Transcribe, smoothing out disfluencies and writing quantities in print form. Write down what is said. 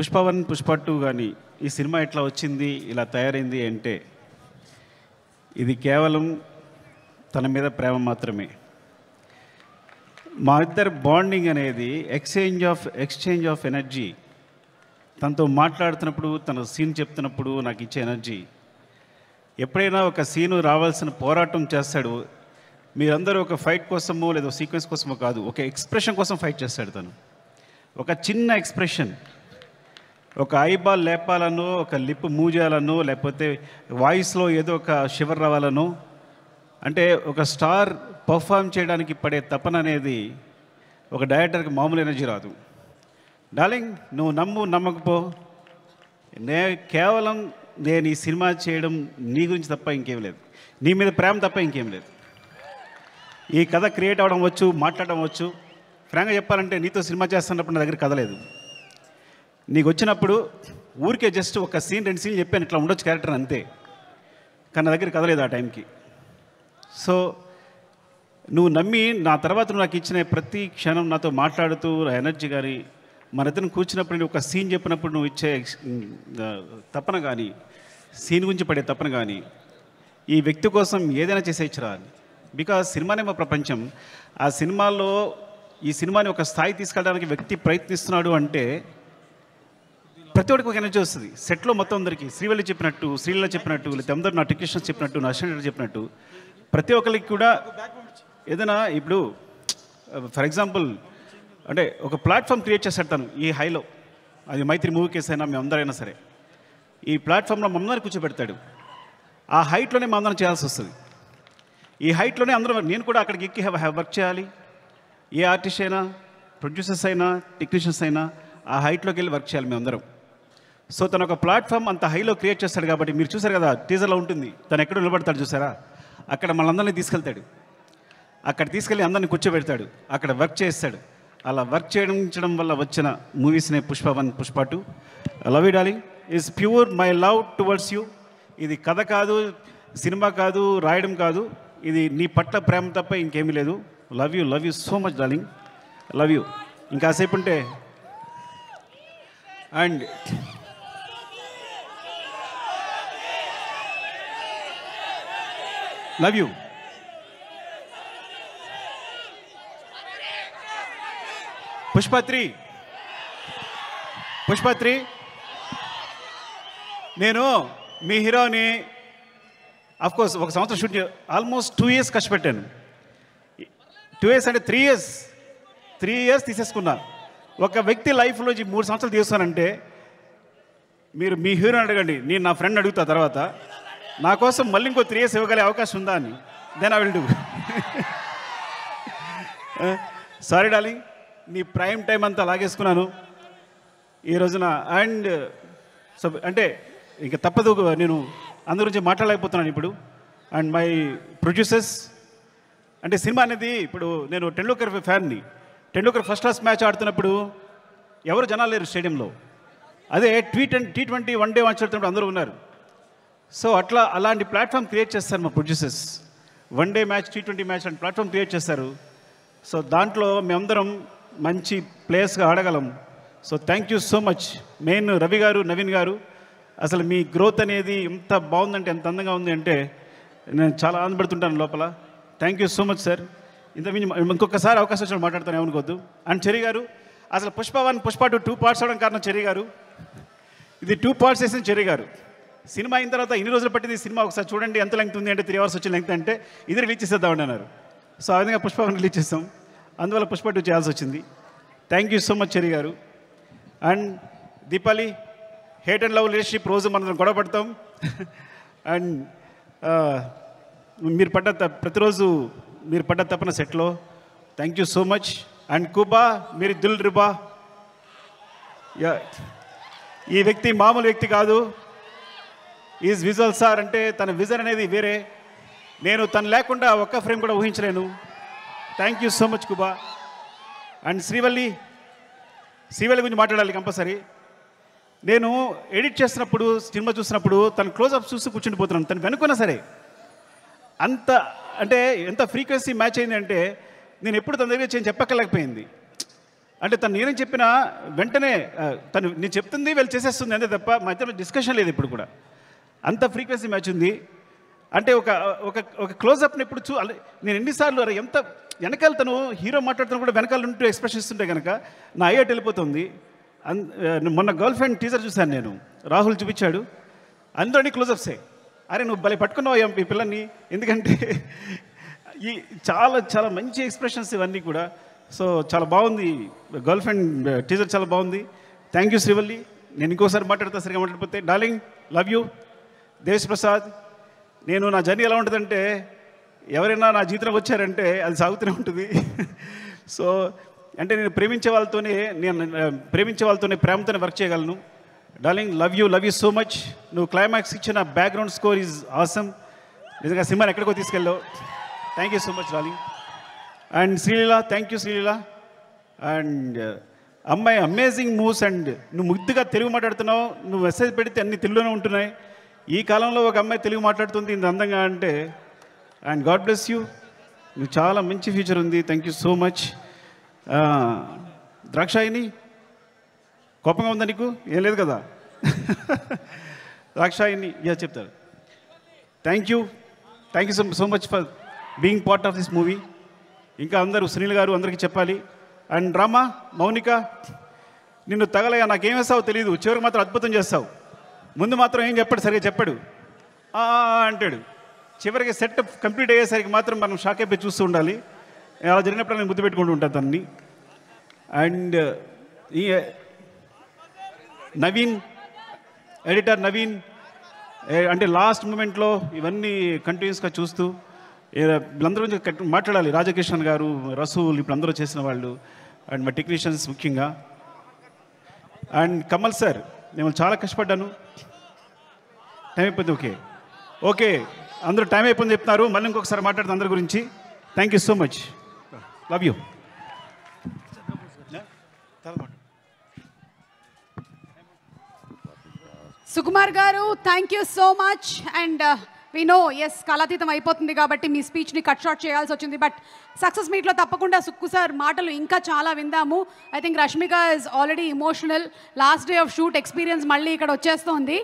పుష్ప 1, పుష్ప 2 కానీ ఈ సినిమా ఎట్లా వచ్చింది, ఇలా తయారైంది అంటే ఇది కేవలం తన మీద ప్రేమ మాత్రమే. మా ఇద్దరు బాండింగ్ అనేది ఎక్స్చేంజ్ ఆఫ్ ఎనర్జీ. తనతో మాట్లాడుతున్నప్పుడు, తన సీన్ చెప్తున్నప్పుడు నాకు ఇచ్చే ఎనర్జీ. ఎప్పుడైనా ఒక సీను రావాల్సిన పోరాటం చేస్తాడు. మీరందరూ ఒక ఫైట్ కోసమో లేదా సీక్వెన్స్ కోసమో కాదు, ఒక ఎక్స్ప్రెషన్ కోసం ఫైట్ చేస్తాడు. తను ఒక చిన్న ఎక్స్ప్రెషన్, ఒక ఐబాల్ లేపాలనో, ఒక లిప్ మూవ్ చేయాలనో, లేకపోతే వాయిస్లో ఏదో ఒక షివర్ రావాలనో, అంటే ఒక స్టార్ పర్ఫామ్ చేయడానికి పడే తపన అనేది ఒక డైరెక్టర్కి మామూలు ఎనర్జీ రాదు. డార్లింగ్, నువ్వు నమ్మకపో, కేవలం నేను ఈ సినిమా చేయడం నీ గురించి తప్ప ఇంకేం లేదు, నీ మీద ప్రేమ తప్ప ఇంకేం లేదు. ఈ కథ క్రియేట్ అవ్వడం వచ్చు, మాట్లాడడం వచ్చు. ఫ్రాంక్గా చెప్పాలంటే నీతో సినిమా చేస్తున్నప్పుడు నా దగ్గర కథ లేదు. నీకు వచ్చినప్పుడు ఊరికే జస్ట్ ఒక సీన్ 2 సీన్లు చెప్పాను, ఇట్లా ఉండొచ్చు క్యారెక్టర్ అంతే. కానీ నా దగ్గర కథ లేదు ఆ టైంకి. సో నువ్వు నమ్మి నా తర్వాత నువ్వు నాకు ఇచ్చిన ప్రతి క్షణం నాతో మాట్లాడుతూ ఎనర్జీ కానీ, మన ఇద్దరం కూర్చున్నప్పుడు నేను ఒక సీన్ చెప్పినప్పుడు నువ్వు ఇచ్చే తపన కానీ, సీన్ గురించి పడే తపన కానీ, ఈ వ్యక్తి కోసం ఏదైనా చేసేయచ్చురా. బికాజ్ సినిమానే మా ప్రపంచం. ఆ సినిమాలో ఈ సినిమాని ఒక స్థాయి తీసుకెళ్ళడానికి వ్యక్తి ప్రయత్నిస్తున్నాడు అంటే ప్రతి ఒక్కరికి ఒక ఎనర్జీ వస్తుంది. సెట్లో మొత్తం అందరికీ శ్రీవల్లి చెప్పినట్టు, శ్రీలీల చెప్పినట్టు, లేకపోతే అందరూ నా టెక్నీషియన్స్ చెప్పినట్టు, నా అసిస్టెంట్ చెప్పినట్టు ప్రతి ఒక్కరికి కూడా ఏదైనా ఇప్పుడు ఫర్ ఎగ్జాంపుల్ అంటే ఒక ప్లాట్ఫామ్ క్రియేట్ చేస్తాడు తను ఈ హైలో. అది మైత్రి మూవీ కేసు అయినా మేమందరైనా సరే ఈ ప్లాట్ఫామ్లో మమ్మల్ని కూర్చోబెడతాడు. ఆ హైట్లోనే మా అందరం చేయాల్సి వస్తుంది. ఈ హైట్లోనే అందరూ, నేను కూడా అక్కడికి ఎక్కి వర్క్ చేయాలి. ఏ ఆర్టిస్ట్ అయినా, ప్రొడ్యూసర్స్ అయినా, టెక్నీషియన్స్ అయినా ఆ హైట్లోకి వెళ్ళి వర్క్ చేయాలి మేమందరం. సో తను ఒక ప్లాట్ఫామ్ అంత హైలో క్రియేట్ చేస్తాడు కాబట్టి మీరు చూసారు కదా టీజర్లో ఉంటుంది, తను ఎక్కడ నిలబడతాడు చూసారా, అక్కడ మనందరినీ తీసుకెళ్తాడు. అక్కడ తీసుకెళ్ళి అందరిని కూర్చోబెడతాడు, అక్కడ వర్క్ చేస్తాడు. అలా వర్క్ చేయడం వల్ల వచ్చిన మూవీస్నే Pushpa 1, Pushpa 2. Love you darling is pure my love towards you. ఇది కథ కాదు, సినిమా కాదు, రాయడం కాదు, ఇది నీ పట్ల ప్రేమ తప్ప ఇంకేమీ లేదు. Love you so much darling, love you. ఇంకాసేపు ఉంటే అండ్ లవ్ యూ. పుష్ప 3 నేను మీ హీరోని అఫ్కోర్స్ ఒక సంవత్సరం షూట్ ఆల్మోస్ట్ 2 years కష్టపెట్టాను. 2 years అంటే 3 years తీసేసుకున్నా. ఒక వ్యక్తి లైఫ్లో 3 సంవత్సరాలు తీస్తానంటే మీరు మీ హీరోని అడగండి, నేను నా ఫ్రెండ్ అడుగుతా తర్వాత నా కోసం మళ్ళీ ఇంకో 3 years ఇవ్వగలే అవకాశం ఉందా అని. Then I will do. Sorry darling, నీ ప్రైమ్ టైం అంతా లాగేసుకున్నాను ఈ రోజున. అండ్ సో అంటే ఇంకా తప్పదు, నేను అందరి గురించి మాట్లాడలేకపోతున్నాను ఇప్పుడు. అండ్ మై ప్రొడ్యూసర్స్ అంటే సినిమా అనేది ఇప్పుడు నేను టెండూల్కర్ ఫ్యాన్ని. టెండూల్కర్ ఫస్ట్ క్లాస్ మ్యాచ్ ఆడుతున్నప్పుడు ఎవరు జనాలు లేరు స్టేడియంలో. అదే T20 1 day మ్యాచ్ ఆడుతున్నప్పుడు అందరూ ఉన్నారు. సో అలాంటి ప్లాట్ఫామ్ క్రియేట్ చేస్తారు మా producers. 1 day match, T20 match and platform create చేస్తారు. సో దాంట్లో మేమందరం మంచి ప్లేయర్స్గా ఆడగలం. So thank you so much. Main Ravi garu, Naveen గారు, అసలు మీ గ్రోత్ అనేది ఎంత బాగుందంటే, ఎంత అందంగా ఉంది అంటే నేను చాలా ఆనందపడుతుంటాను లోపల. Thank you so much sir. ఇంకొకసారి అవకాశం వచ్చినప్పుడు మాట్లాడతాను, ఏమనుకోవద్దు. అండ్ చెర్రీ గారు, అసలు పుష్ప 1, పుష్ప 2 2 parts అవడం కారణం చెర్రీ గారు. ఇది 2 parts వేసిన చెర్రీ గారు. సినిమా అయిన తర్వాత ఇన్ని రోజులు పట్టింది సినిమా, ఒకసారి చూడండి ఎంత లెంగ్త్ ఉంది అంటే 3 hours వచ్చిన లెంగ్త్ అంటే ఇది రిలీజ్ చేసేద్దామని అన్నారు. సో ఆ విధంగా పుష్ప 1 రిలీజ్ చేస్తాం, అందువల్ల పుష్ప 2 చేయాల్సి వచ్చింది. Thank you so much Cherry garu. And Deepali, hate and love relationship రోజు మనం గొడవ పడతాం. అండ్ ప్రతిరోజు మీరు పడ్డ తప్పన సెట్లో thank you so much. And కుబా, మీరు దిల్ రిబా. ఈ వ్యక్తి మామూలు వ్యక్తి కాదు, ఈజ్ విజువల్ సార్. అంటే తన విజన్ అనేది వేరే. నేను తను లేకుండా ఒక్క ఫ్రేమ్ కూడా ఊహించలేను. Thank you so much Kuba. And Srivalli గురించి మాట్లాడాలి కంపల్సరీ. నేను ఎడిట్ చేస్తున్నప్పుడు, సినిమా చూసినప్పుడు తన క్లోజ్అప్ చూసి కూర్చుండిపోతున్నాను. తను వెనుకున్నా సరే అంత అంటే ఎంత ఫ్రీక్వెన్సీ మ్యాచ్ అయింది అంటే నేను ఎప్పుడు తన దగ్గర చెప్పక్కలేకపోయింది. అంటే తను నేనేం చెప్పినా వెంటనే తను నేను చెప్తుంది వీళ్ళు చేసేస్తుంది అంతే తప్ప మా ఇద్దరు డిస్కషన్ లేదు ఇప్పుడు కూడా. అంత ఫ్రీక్వెన్సీ మ్యాచ్ ఉంది. అంటే ఒక ఒక ఒక క్లోజప్ని ఇప్పుడు నేను ఎన్నిసార్లు ఎంత వెనకాల తను హీరో మాట్లాడుతున్నా కూడా వెనకాల ఉంటూ ఎక్స్ప్రెషన్ ఇస్తుంటే కనుక నా అయ్యేట్ వెళ్ళిపోతుంది. మొన్న గర్ల్ ఫ్రెండ్ టీజర్ చూశాను నేను, రాహుల్ చూపించాడు, అందరినీ క్లోజప్సే. అరే నువ్వు భలే పట్టుకున్నావు ఈ పిల్లల్ని, ఎందుకంటే ఈ చాలా చాలా మంచి ఎక్స్ప్రెషన్స్ ఇవన్నీ కూడా. సో చాలా బాగుంది, గర్ల్ ఫ్రెండ్ టీజర్ చాలా బాగుంది. Thank you Srivalli. నేను ఇంకోసారి మాట్లాడతా సరిగా మాట్లాడిపోతే. Darling, love you. Desh Prasad, నేను నా జర్నీ ఎలా ఉంటుందంటే ఎవరైనా నా జీవితంలోకి వచ్చారంటే అది సాగుతూనే ఉంటుంది. సో అంటే నేను ప్రేమించే వాళ్ళతోనే ప్రేమతోనే వర్క్ చేయగలను. Darling, love you so much. నువ్వు క్లైమాక్స్ ఇచ్చిన బ్యాక్గ్రౌండ్ స్కోర్ ఈజ్ ఆసమ్. నిజంగా సినిమాని ఎక్కడికో తీసుకెళ్ళావు. Thank you so much darling. And Sreeleela, thank you Sreeleela. And అమ్మాయి అమేజింగ్ మూవ్స్. అండ్ నువ్వు ముద్దుగా తెలుగు మాట్లాడుతున్నావు, నువ్వు మెసేజ్ పెడితే అన్ని తెలుగులోనే ఉంటున్నాయి. ఈ కాలంలో ఒక అమ్మాయి తెలుగు మాట్లాడుతుంది ఇంత అందంగా అంటే, అండ్ గాడ్ బ్లెస్ యూ. నువ్వు చాలా మంచి ఫ్యూచర్ ఉంది. Thank you so much. Drakshayani, కోపంగా ఉందా నీకు? ఏం లేదు కదా. ద్రాక్షాయిని చెప్తారు. Thank you so much for being part of this movie. ఇంకా అందరూ సునీల్ గారు అందరికీ చెప్పాలి. అండ్ రామా, మౌనిక, నిన్ను తగలగా నాకేం వేస్తావో తెలియదు, చివరికి మాత్రం అద్భుతం చేస్తావు. ముందు మాత్రం ఏం చెప్పాడు, సరిగా చెప్పాడు, అంటాడు. చివరికి సెట్ కంప్లీట్ అయ్యేసరికి మాత్రం మనం షాక్ అయిపోయి చూస్తూ ఉండాలి. అలా జరిగినప్పుడు నేను ముద్దు పెట్టుకుంటూ ఉంటాను తనని. అండ్ ఈ నవీన్, ఎడిటర్ నవీన్, అంటే లాస్ట్ మూమెంట్లో ఇవన్నీ కంటిన్యూస్గా చూస్తూ వీళ్ళందరూ మాట్లాడాలి. రాజకిషన్ గారు, రసూల్, ఇప్పుడు అందరూ చేసిన వాళ్ళు, అండ్ మా టెక్నీషియన్స్ ముఖ్యంగా. అండ్ కమల్ సార్, నేను చాలా కష్టపడ్డాను. టైం అయిపోయింది. ఓకే అందరూ టైం అయిపోయింది చెప్తున్నారు. మళ్ళీ ఇంకొకసారి మాట్లాడుతుంది అందరి గురించి. Thank you so much. Love you. Sukumar garu, thank you so much. And we know, yes కాలాతీతం అయిపోతుంది కాబట్టి మీ స్పీచ్ని కట్ షార్ట్ చేయాల్సి వచ్చింది. బట్ సక్సెస్ మీట్లో తప్పకుండా సుక్కు సార్ మాటలు ఇంకా చాలా విందాము. I think Rashmika is already emotional. Last day of shoot experience మళ్ళీ ఇక్కడ వచ్చేస్తోంది.